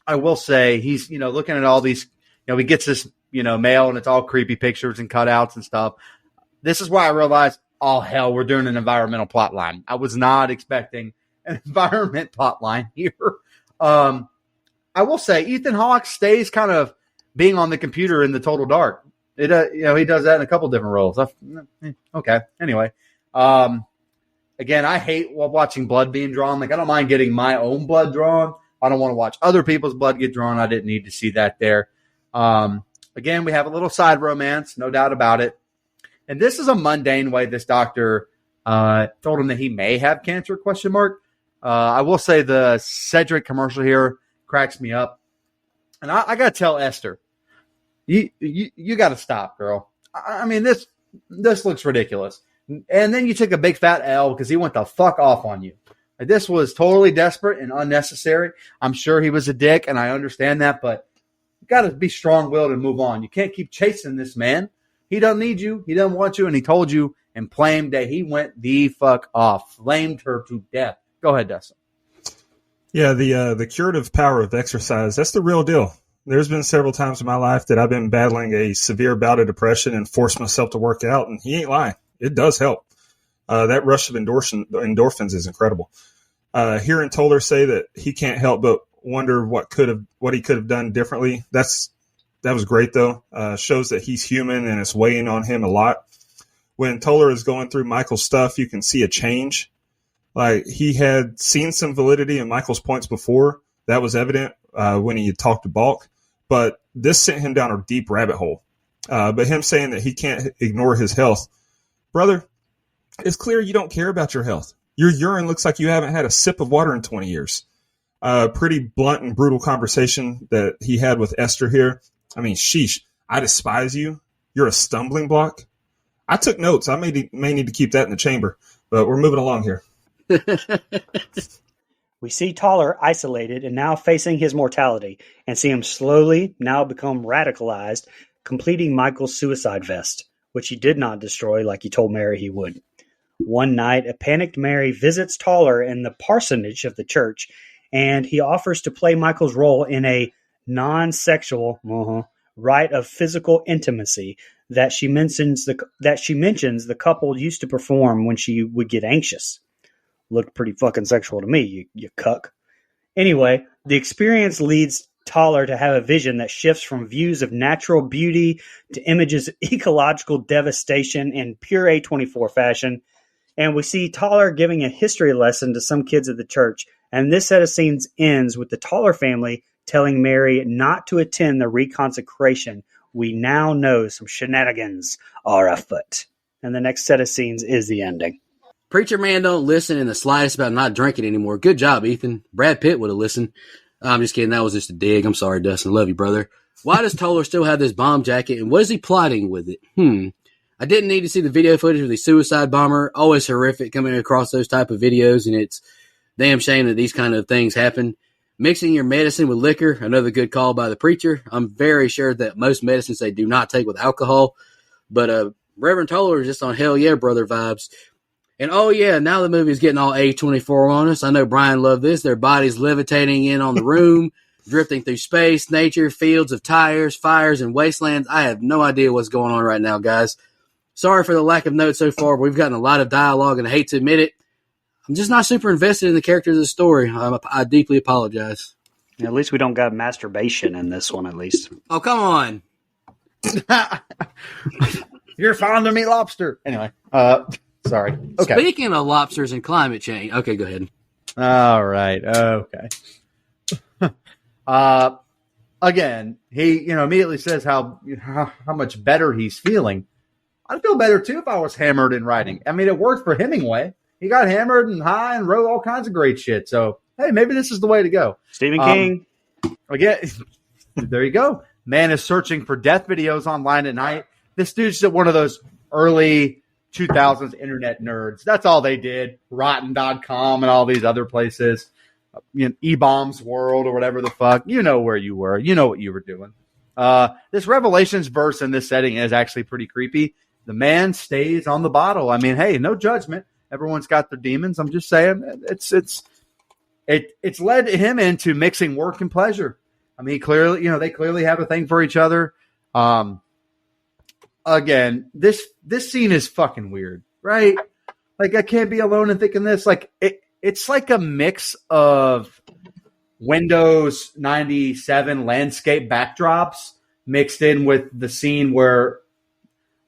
will say he's, looking at all these, he gets this, mail and it's all creepy pictures and cutouts and stuff. This is why I realized, oh, hell, we're doing an environmental plot line. I was not expecting an environment plot line here. I will say Ethan Hawke stays kind of being on the computer in the total dark. It, he does that in a couple different roles. Okay. Anyway, again, I hate watching blood being drawn. I don't mind getting my own blood drawn. I don't want to watch other people's blood get drawn. I didn't need to see that there. Again, we have a little side romance, no doubt about it. And this is a mundane way this doctor told him that he may have cancer, ? I will say the Cedric commercial here cracks me up. And I got to tell Esther, you got to stop, girl. I mean, this looks ridiculous. And then you took a big fat L because he went the fuck off on you. This was totally desperate and unnecessary. I'm sure he was a dick, and I understand that, but you got to be strong-willed and move on. You can't keep chasing this man. He doesn't need you. He doesn't want you, and he told you and flamed that he went the fuck off. Flamed her to death. Go ahead, Dustin. Yeah, the curative power of exercise, that's the real deal. There's been several times in my life that I've been battling a severe bout of depression and forced myself to work out, and he ain't lying. It does help. That rush of endorphins is incredible. Hearing Toller say that he can't help but wonder what he could have done differently. That was great though. Shows that he's human and it's weighing on him a lot. When Toller is going through Michael's stuff, you can see a change. Like he had seen some validity in Michael's points before. That was evident when he had talked to Balk. but this sent him down a deep rabbit hole. But him saying that he can't ignore his health, brother, it's clear you don't care about your health. Your urine looks like you haven't had a sip of water in 20 years. Pretty blunt and brutal conversation that he had with Esther here. I mean, sheesh, I despise you. You're a stumbling block. I took notes. I may need to keep that in the chamber, but we're moving along here. We see Toller isolated and now facing his mortality, and see him slowly now become radicalized, completing Michael's suicide vest, which he did not destroy like he told Mary he would. One night, a panicked Mary visits Toller in the parsonage of the church, and he offers to play Michael's role in a non-sexual rite of physical intimacy that she mentions the couple used to perform when she would get anxious. Looked pretty fucking sexual to me, you cuck. Anyway, the experience leads Toller to have a vision that shifts from views of natural beauty to images of ecological devastation in pure A24 fashion. And we see Toller giving a history lesson to some kids at the church. And this set of scenes ends with the Toller family telling Mary not to attend the reconsecration. We now know some shenanigans are afoot. And the next set of scenes is the ending. Preacher man don't listen in the slightest about not drinking anymore. Good job, Ethan. Brad Pitt would have listened. I'm just kidding. That was just a dig. I'm sorry, Dustin. Love you, brother. Why does Toller still have this bomb jacket, and what is he plotting with it? I didn't need to see the video footage of the suicide bomber. Always horrific coming across those type of videos, and it's damn shame that these kind of things happen. Mixing your medicine with liquor, another good call by the preacher. I'm very sure that most medicines they do not take with alcohol, but Reverend Toller is just on hell yeah, brother vibes. And oh yeah, now the movie is getting all A24 on us. I know Brian loved this. Their bodies levitating in on the room, drifting through space, nature, fields of tires, fires, and wastelands. I have no idea what's going on right now, guys. Sorry for the lack of notes so far. We've gotten a lot of dialogue, and I hate to admit it. I'm just not super invested in the characters of the story. I deeply apologize. At least we don't got masturbation in this one, at least. Oh, come on. You're fond of meat lobster. Anyway, sorry. Okay. Speaking of lobsters and climate change. Okay, go ahead. All right. Okay. Again, he immediately says how much better he's feeling. I'd feel better too if I was hammered in writing. I mean, it worked for Hemingway. He got hammered and high and wrote all kinds of great shit. So hey, maybe this is the way to go. Stephen King. Again, there you go. Man is searching for death videos online at night. This dude's just one of those early 2000s internet nerds. That's all they did. Rotten.com and all these other places. E-Bombs World or whatever the fuck. You know where you were. You know what you were doing. This Revelations verse in this setting is actually pretty creepy. The man stays on the bottle. I mean, hey, no judgment. Everyone's got their demons. I'm just saying it's led him into mixing work and pleasure. I mean, clearly, they clearly have a thing for each other. Again, this scene is fucking weird, right? Like, I can't be alone in thinking this. Like, it's like a mix of Windows 97 landscape backdrops mixed in with the scene where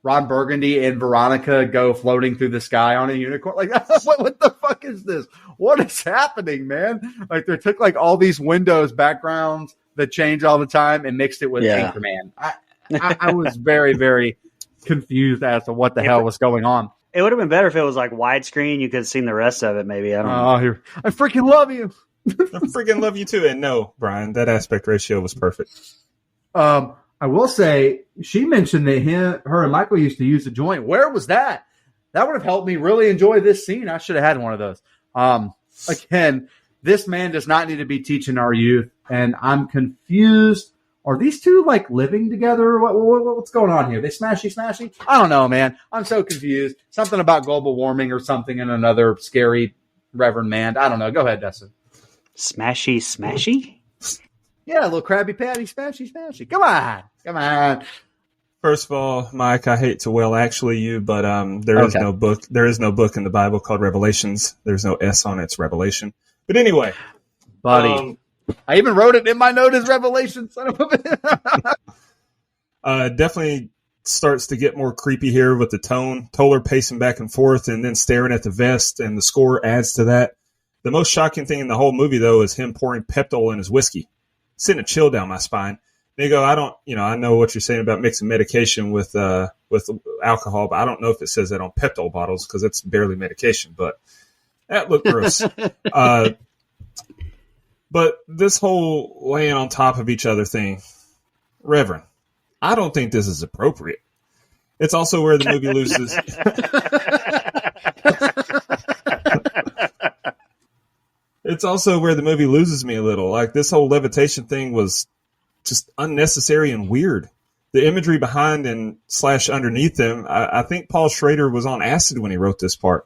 Ron Burgundy and Veronica go floating through the sky on a unicorn. Like, what the fuck is this? What is happening, man? Like, they took like all these Windows backgrounds that change all the time and mixed it with Anchorman. I was very, very confused as to what the hell was going on. It would have been better if it was like widescreen. You could have seen the rest of it, maybe. I don't know. I freaking love you. I freaking love you too. And no, Brian, that aspect ratio was perfect. I will say, she mentioned that her and Michael used to use the joint. Where was that? That would have helped me really enjoy this scene. I should have had one of those. Again, this man does not need to be teaching our youth, and I'm confused. Are these two like living together? What's going on here? They smashy? I don't know, man. I'm so confused. Something about global warming or something in another scary Reverend man. I don't know. Go ahead, Dustin. Smashy? Yeah, a little Krabby Patty, smashy. Come on. First of all, Mike, I hate to actually you, but there is no book. There is no book in the Bible called Revelations. There's no S on its Revelation. But anyway, buddy, I even wrote it in my note as Revelation. Son of a bitch. Definitely starts to get more creepy here with the tone. Toller pacing back and forth and then staring at the vest, and the score adds to that. The most shocking thing in the whole movie, though, is him pouring Peptol in his whiskey. Sending a chill down my spine. Nico, I know what you're saying about mixing medication with alcohol, but I don't know if it says that on Pepto bottles because it's barely medication, but that looked gross. But this whole laying on top of each other thing, Reverend, I don't think this is appropriate. It's also where the movie loses. It's also where the movie loses me a little. Like, this whole levitation thing was just unnecessary and weird. The imagery behind and / underneath them, I think Paul Schrader was on acid when he wrote this part.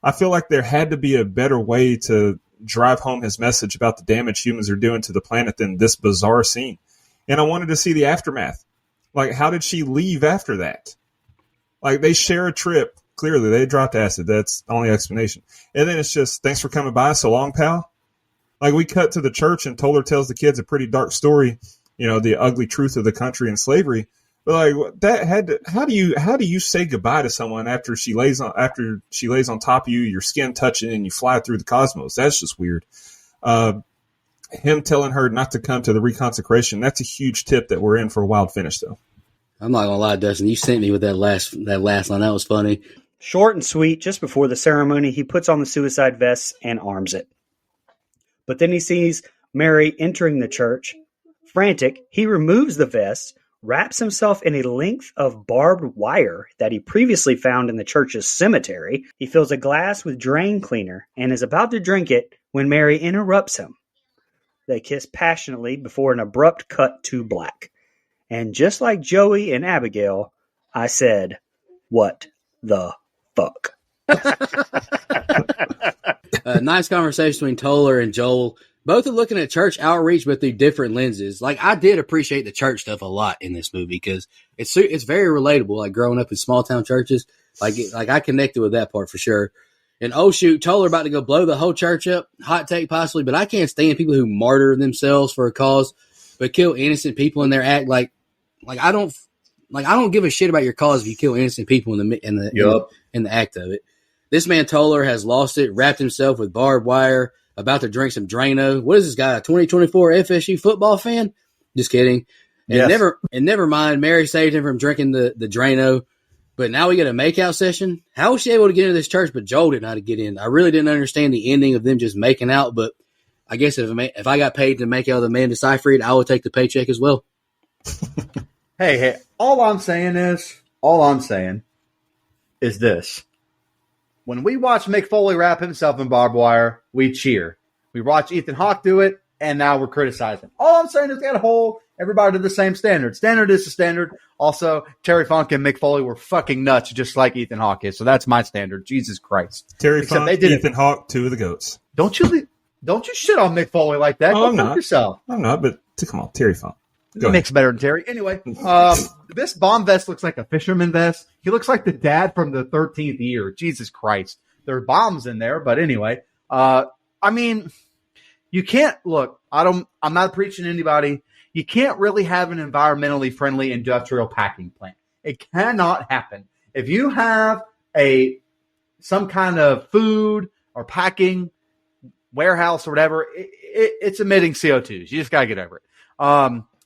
I feel like there had to be a better way to drive home his message about the damage humans are doing to the planet than this bizarre scene. And I wanted to see the aftermath. Like, how did she leave after that? Like, they share a trip. Clearly, they dropped acid. That's the only explanation. And then it's just, thanks for coming by. So long, pal. Like, we cut to the church and Toller tells the kids a pretty dark story, the ugly truth of the country and slavery. But like, how do you say goodbye to someone after she lays on top of you, your skin touching, and you fly through the cosmos? That's just weird. Him telling her not to come to the reconsecration, that's a huge tip that we're in for a wild finish, though. I'm not gonna lie, Dustin. You sent me with that last line. That was funny. Short and sweet. Just before the ceremony, he puts on the suicide vest and arms it. But then he sees Mary entering the church. Frantic, he removes the vest, wraps himself in a length of barbed wire that he previously found in the church's cemetery. He fills a glass with drain cleaner and is about to drink it when Mary interrupts him. They kiss passionately before an abrupt cut to black. And just like Joey and Abigail, I said, what the fuck? Nice conversation between Toller and Joel. Both are looking at church outreach, but through different lenses. Like, I did appreciate the church stuff a lot in this movie because it's very relatable. Like, growing up in small town churches, like I connected with that part for sure. And oh shoot, Toller about to go blow the whole church up. Hot take possibly, but I can't stand people who martyr themselves for a cause, but kill innocent people in their act. Like I don't give a shit about your cause if you kill innocent people in the act of it. This man Toller has lost it, wrapped himself with barbed wire, about to drink some Drano. What is this guy, a 2024 FSU football fan? Just kidding. And Yes. never mind, Mary saved him from drinking the Drano. But now we get a makeout session. How was she able to get into this church, but Joel didn't know how to get in? I really didn't understand the ending of them just making out, but I guess if I got paid to make out with Amanda Seyfried, I would take the paycheck as well. Hey, all I'm saying is this. When we watch Mick Foley wrap himself in barbed wire, we cheer. We watch Ethan Hawke do it, and now we're criticizing. All I'm saying is got to hold everybody to the same standard. Standard is the standard. Also, Terry Funk and Mick Foley were fucking nuts, just like Ethan Hawke is. So that's my standard. Jesus Christ. Terry Funk, Ethan Hawke, two of the GOATs. Don't you shit on Mick Foley like that. Go fuck yourself. I'm not, but come on, Terry Funk. Go Mick's better than Terry. Anyway, this bomb vest looks like a fisherman vest. He looks like the dad from the 13th year. Jesus Christ. There are bombs in there, but anyway. I mean, you can't look. I'm not preaching to anybody. You can't really have an environmentally friendly industrial packing plant. It cannot happen. If you have some kind of food or packing warehouse or whatever, it's emitting CO2s. You just got to get over it.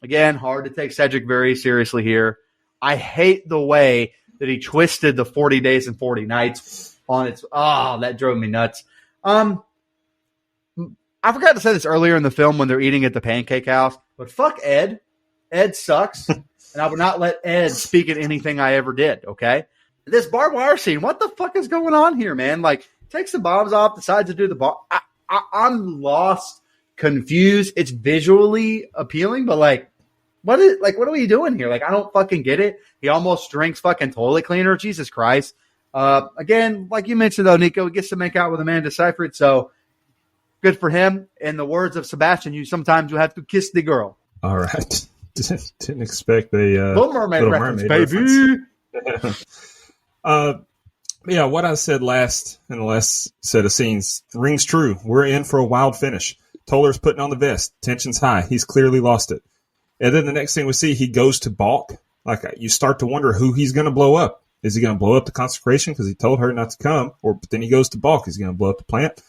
Again, hard to take Cedric very seriously here. I hate the way that he twisted the 40 days and 40 nights on its. Oh, that drove me nuts. I forgot to say this earlier in the film when they're eating at the Pancake House, but fuck Ed. Ed sucks, and I would not let Ed speak in anything I ever did, okay? This barbed wire scene, what the fuck is going on here, man? Like, takes the bombs off, decides to do the bomb. I'm lost, confused. It's visually appealing, but what are we doing here? Like, I don't fucking get it. He almost drinks fucking toilet cleaner. Jesus Christ. Again, like you mentioned, though, Nico, he gets to make out with Amanda Seyfried, so good for him. In the words of Sebastian, sometimes you have to kiss the girl. All right. Didn't expect a Little Mermaid reference, baby. Yeah, what I said in the last set of scenes rings true. We're in for a wild finish. Toller's putting on the vest. Tension's high. He's clearly lost it. And then the next thing we see, he goes to balk. Like, you start to wonder who he's going to blow up. Is he going to blow up the consecration because he told her not to come? But then he goes to balk. Is he going to blow up the plant?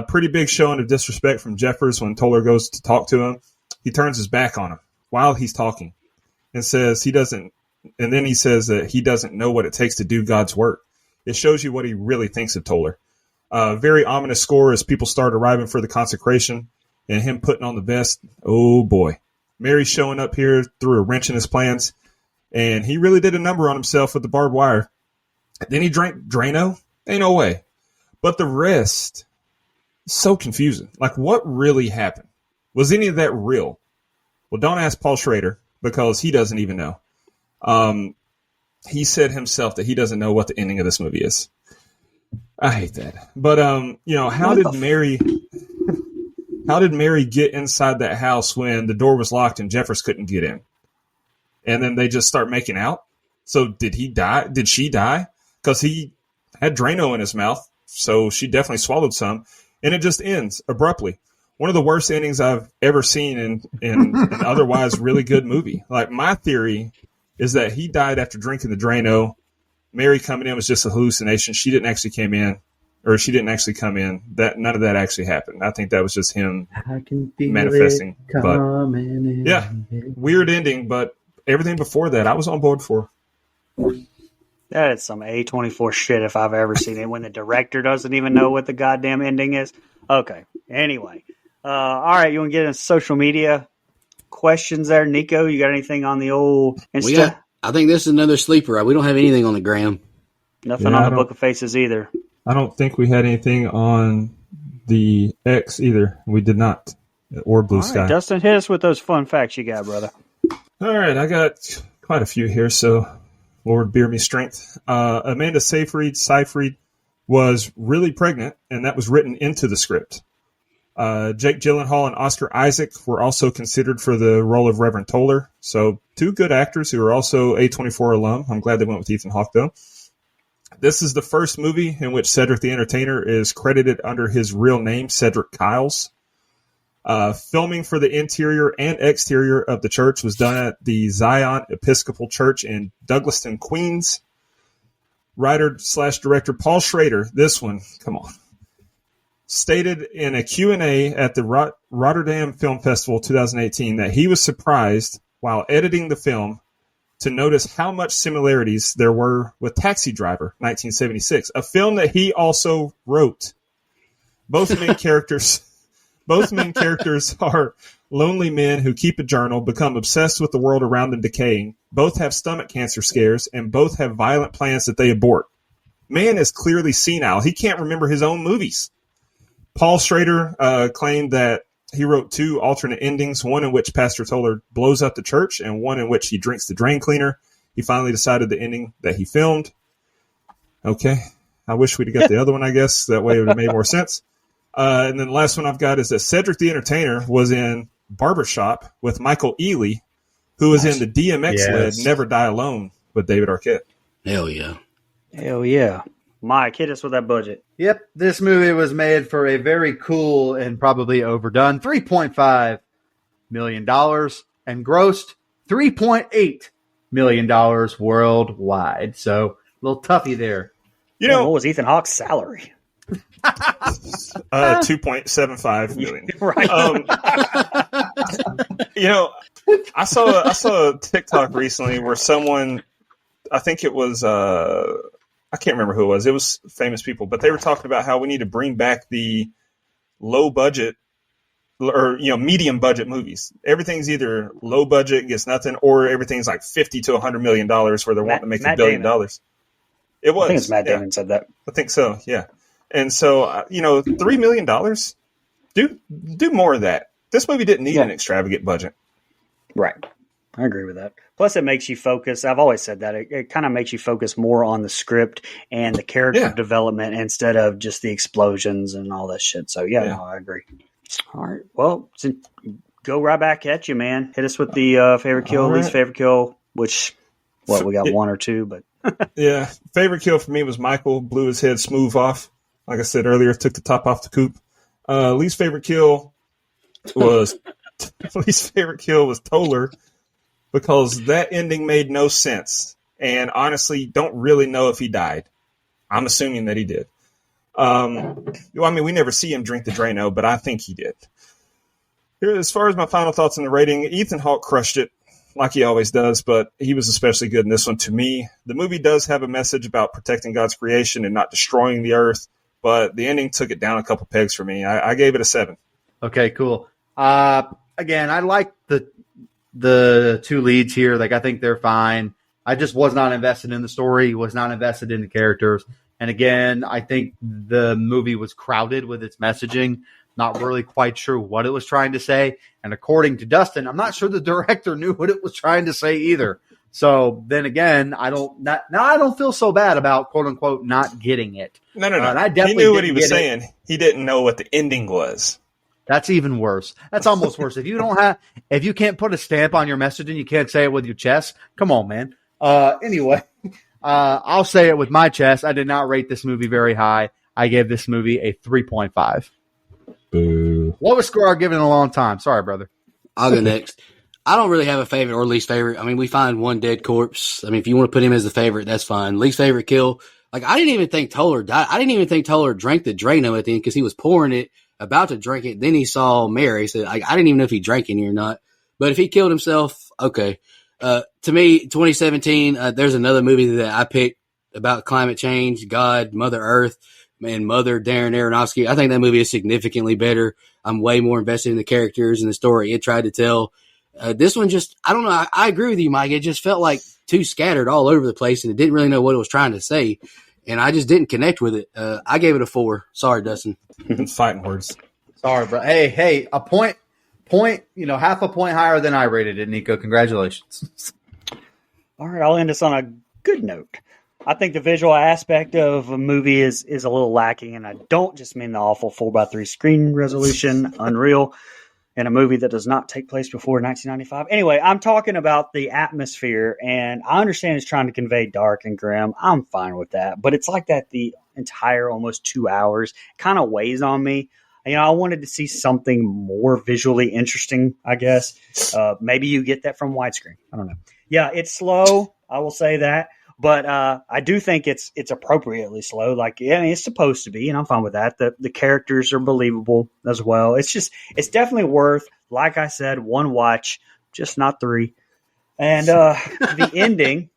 Pretty big showing of disrespect from Jeffers when Toller goes to talk to him. He turns his back on him. while he's talking and says he doesn't, and then he says that he doesn't know what it takes to do God's work. It shows you what he really thinks of Toller. Very ominous score as people start arriving for the consecration and him putting on the vest. Oh boy. Mary showing up here threw a wrench in his plans, and he really did a number on himself with the barbed wire. Then he drank Drano? Ain't no way. But the rest, so confusing. Like, what really happened? Was any of that real? Well, don't ask Paul Schrader, because he doesn't even know. He said himself that he doesn't know what the ending of this movie is. I hate that. But, how did Mary get inside that house when the door was locked and Jeffers couldn't get in? And then they just start making out? So did he die? Did she die? Because he had Drano in his mouth, so she definitely swallowed some. And it just ends abruptly. One of the worst endings I've ever seen in an otherwise really good movie. Like, my theory is that he died after drinking the Drano. Mary coming in was just a hallucination. She didn't actually come in. That none of that actually happened. I think that was just him manifesting. But, yeah, weird ending, but everything before that I was on board for. That is some A24 shit if I've ever seen it, when the director doesn't even know what the goddamn ending is. Okay, anyway. All right, you want to get into social media questions there? Nico, you got anything on the old Insta? I think this is another sleeper. We don't have anything on the gram. Nothing on the Book of Faces either. I don't think we had anything on the X either. We did not. Or Blue Sky. Dustin, hit us with those fun facts you got, brother. All right, I got quite a few here, so Lord bear me strength. Amanda Seyfried was really pregnant, and that was written into the script. Jake Gyllenhaal and Oscar Isaac were also considered for the role of Reverend Toller. So 2 good actors who are also A24 alum. I'm glad they went with Ethan Hawke, though. This is the first movie in which Cedric the Entertainer is credited under his real name, Cedric Kyles. Filming for the interior and exterior of the church was done at the Zion Episcopal Church in Douglaston, Queens. Writer/director Paul Schrader, this one, come on, stated in a Q&A at the Rotterdam Film Festival 2018 that he was surprised while editing the film to notice how much similarities there were with Taxi Driver, 1976, a film that he also wrote. Both main characters are lonely men who keep a journal, become obsessed with the world around them decaying. Both have stomach cancer scares, and both have violent plans that they abort. Man is clearly senile. He can't remember his own movies. Paul Schrader claimed that he wrote 2 alternate endings, one in which Pastor Toller blows up the church and one in which he drinks the drain cleaner. He finally decided the ending that he filmed. Okay. I wish we'd have got the other one, I guess. That way it would have made more sense. And then the last one I've got is that Cedric the Entertainer was in Barbershop with Michael Ealy, who was in the DMX-led Never Die Alone with David Arquette. Hell yeah. Hell yeah. Mike, hit us with that budget. Yep, this movie was made for a very cool and probably overdone $3.5 million and grossed $3.8 million worldwide. So a little toughy there. What was Ethan Hawke's salary? 2.75 million. Right. I saw a TikTok recently where someone, I think it was, I can't remember who it was. It was famous people, but they were talking about how we need to bring back the low budget or, medium budget movies. Everything's either low budget, gets nothing, or everything's like $50 to $100 million where they're wanting to make $1 billion. It was. I think it's Matt Damon said that. I think so. Yeah. And so, $3 million, do more of that. This movie didn't need an extravagant budget. Right. I agree with that. Plus, it makes you focus. I've always said that. It kind of makes you focus more on the script and the character development instead of just the explosions and all that shit. So, no, I agree. All right. Well, go right back at you, man. Hit us with the favorite kill, least favorite kill, which, we got 1 or 2, but. Yeah. Favorite kill for me was Michael. Blew his head smooth off. Like I said earlier, took the top off the coupe. Least favorite kill was Toller, because that ending made no sense. And honestly, don't really know if he died. I'm assuming that he did. We never see him drink the Drano, but I think he did. As far as my final thoughts on the rating, Ethan Hawke crushed it like he always does, but he was especially good in this one to me. The movie does have a message about protecting God's creation and not destroying the earth, but the ending took it down a couple pegs for me. I gave it a 7. Okay, cool. Again, I like the two leads here. Like, I think they're fine. I just was not invested in the story, was not invested in the characters. And again, I think the movie was crowded with its messaging, not really quite sure what it was trying to say. And according to Dustin, I'm not sure the director knew what it was trying to say either. So then again, I don't feel so bad about quote unquote not getting it. No. And I definitely he knew what he was didn't get saying. He didn't know what the ending was. That's even worse. That's almost worse. If you can't put a stamp on your message and you can't say it with your chest, come on, man. Anyway, I'll say it with my chest. I did not rate this movie very high. I gave this movie a 3.5. Boo. Lowest score I've given in a long time. Sorry, brother. I'll go next. I don't really have a favorite or least favorite. I mean, we find one dead corpse. I mean, if you want to put him as the favorite, that's fine. Least favorite kill. Like, I didn't even think Toller died. I didn't even think Toller drank the Drano at the end because he was pouring it, about to drink it. Then he saw Mary. So I didn't even know if he drank any or not. But if he killed himself, okay. To me, 2017, there's another movie that I picked about climate change, God, Mother Earth, and Mother, Darren Aronofsky. I think that movie is significantly better. I'm way more invested in the characters and the story it tried to tell. This one just, I don't know. I agree with you, Mike. It just felt like too scattered all over the place, and it didn't really know what it was trying to say. And I just didn't connect with it. I gave it a 4. Sorry, Dustin. Fighting words. Sorry, bro. Hey, a point, half a point higher than I rated it, Nico. Congratulations. All right, I'll end us on a good note. I think the visual aspect of a movie is a little lacking, and I don't just mean the awful 4:3 screen resolution, unreal, in a movie that does not take place before 1995. Anyway, I'm talking about the atmosphere, and I understand it's trying to convey dark and grim. I'm fine with that, but it's like that the entire almost 2 hours kind of weighs on me. I wanted to see something more visually interesting, I guess. Maybe you get that from widescreen. I don't know. Yeah, it's slow. I will say that. But I do think it's appropriately slow. Like, yeah, it's supposed to be, and I'm fine with that. The characters are believable as well. It's definitely worth, like I said, one watch, just not 3. And the ending,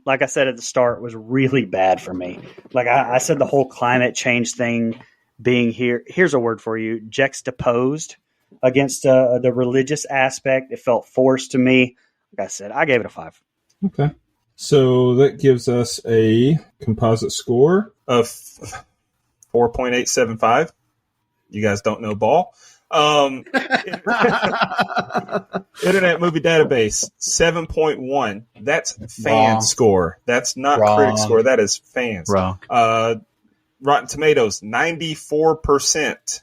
like I said at the start, was really bad for me. Like I said, the whole climate change thing being here's a word for you, juxtaposed against the religious aspect. It felt forced to me. Like I said, I gave it a 5. Okay. So that gives us a composite score. Of 4.875. You guys don't know ball. Internet Movie Database, 7.1. That's fan Wrong. score. That's not Wrong. critic score. That is fans. Wrong. Rotten Tomatoes, 94%.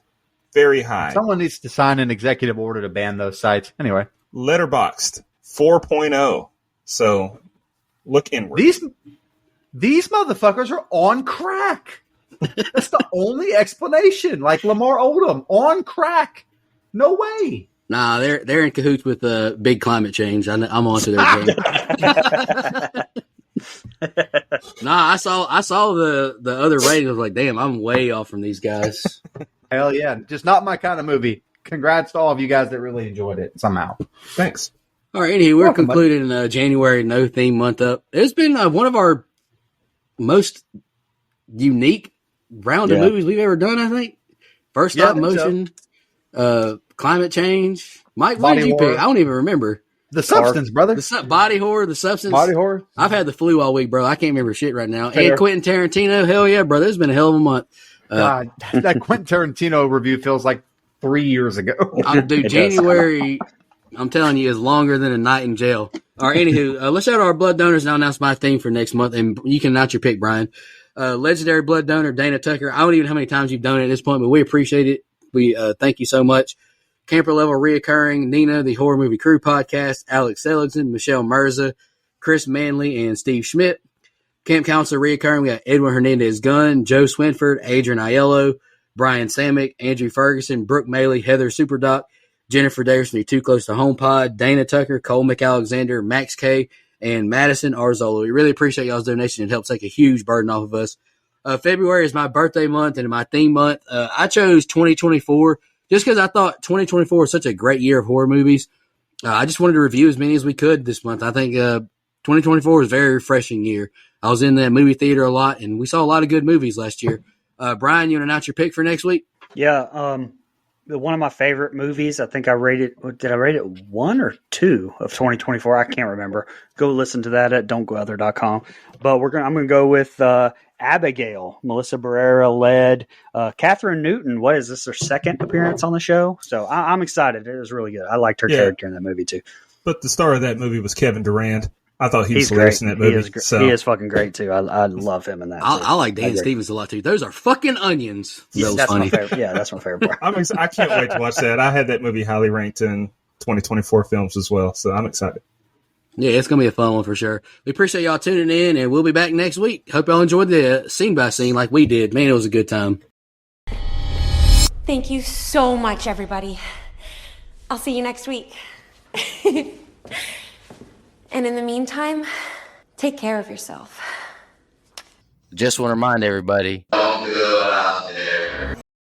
Very high. Someone needs to sign an executive order to ban those sites. Anyway. Letterboxd, 4.0. So look inward. These motherfuckers are on crack. That's the only explanation. Like Lamar Odom, on crack. No way. Nah, they're in cahoots with big climate change. I'm onto their game. Nah, I saw the other ratings. I was like, damn, I'm way off from these guys. Hell yeah. Just not my kind of movie. Congrats to all of you guys that really enjoyed it somehow. Thanks. All right, anyway, we're Welcome, concluding January No Theme Month up. It's been one of our most unique round of movies we've ever done, I think. First stop motion, climate change. Mike, what did you pick? I don't even remember. The Substance, brother. Body horror, The Substance. Body horror. I've had the flu all week, bro. I can't remember shit right now. Fair. And Quentin Tarantino, hell yeah, brother. It's been a hell of a month. God, that Quentin Tarantino review feels like 3 years ago. Dude, January, I'm telling you, is longer than a night in jail. All right, anywho, let's shout out our blood donors and I'll announce my theme for next month. And you can announce your pick, Brian. Legendary blood donor, Dana Tucker. I don't even know how many times you've donated at this point, but we appreciate it. We thank you so much. Camper Level Reoccurring, Nina, the Horror Movie Crew Podcast, Alex Seligson, Michelle Mirza, Chris Manley, and Steve Schmidt. Camp Counselor Reoccurring, we got Edwin Hernandez Gunn, Joe Swinford, Adrian Aiello, Brian Samick, Andrew Ferguson, Brooke Maley, Heather Superdoc, Jennifer Davis from the Too Close to Home Pod, Dana Tucker, Cole McAlexander, Max K, and Madison Arzola. We really appreciate y'all's donation. It helps take a huge burden off of us. February is my birthday month and my theme month. I chose 2024 just because I thought 2024 was such a great year of horror movies. I just wanted to review as many as we could this month. I think 2024 was a very refreshing year. I was in the movie theater a lot, and we saw a lot of good movies last year. Brian, you want to announce your pick for next week? Yeah, one of my favorite movies. I think I rated. Did I rate it 1 or 2 of 2024? I can't remember. Go listen to that at don'tgoother.com. But I'm gonna go with Abigail. Melissa Barrera led. Catherine Newton. What is this? Her second appearance on the show. So I'm excited. It was really good. I liked her character in that movie too. But the star of that movie was Kevin Durant. I thought he was He's hilarious great. in that movie. He is fucking great too. I love him in that. I like Dan Stevens a lot too. Those are fucking onions. Yeah, That was that's funny. my favorite. Yeah, that's my favorite part. I can't wait to watch that. I had that movie highly ranked in 2024 films as well, so I'm excited. Yeah, it's going to be a fun one for sure. We appreciate y'all tuning in, and we'll be back next week. Hope y'all enjoyed the scene by scene like we did. Man, it was a good time. Thank you so much, everybody. I'll see you next week. And in the meantime, take care of yourself. Just want to remind everybody,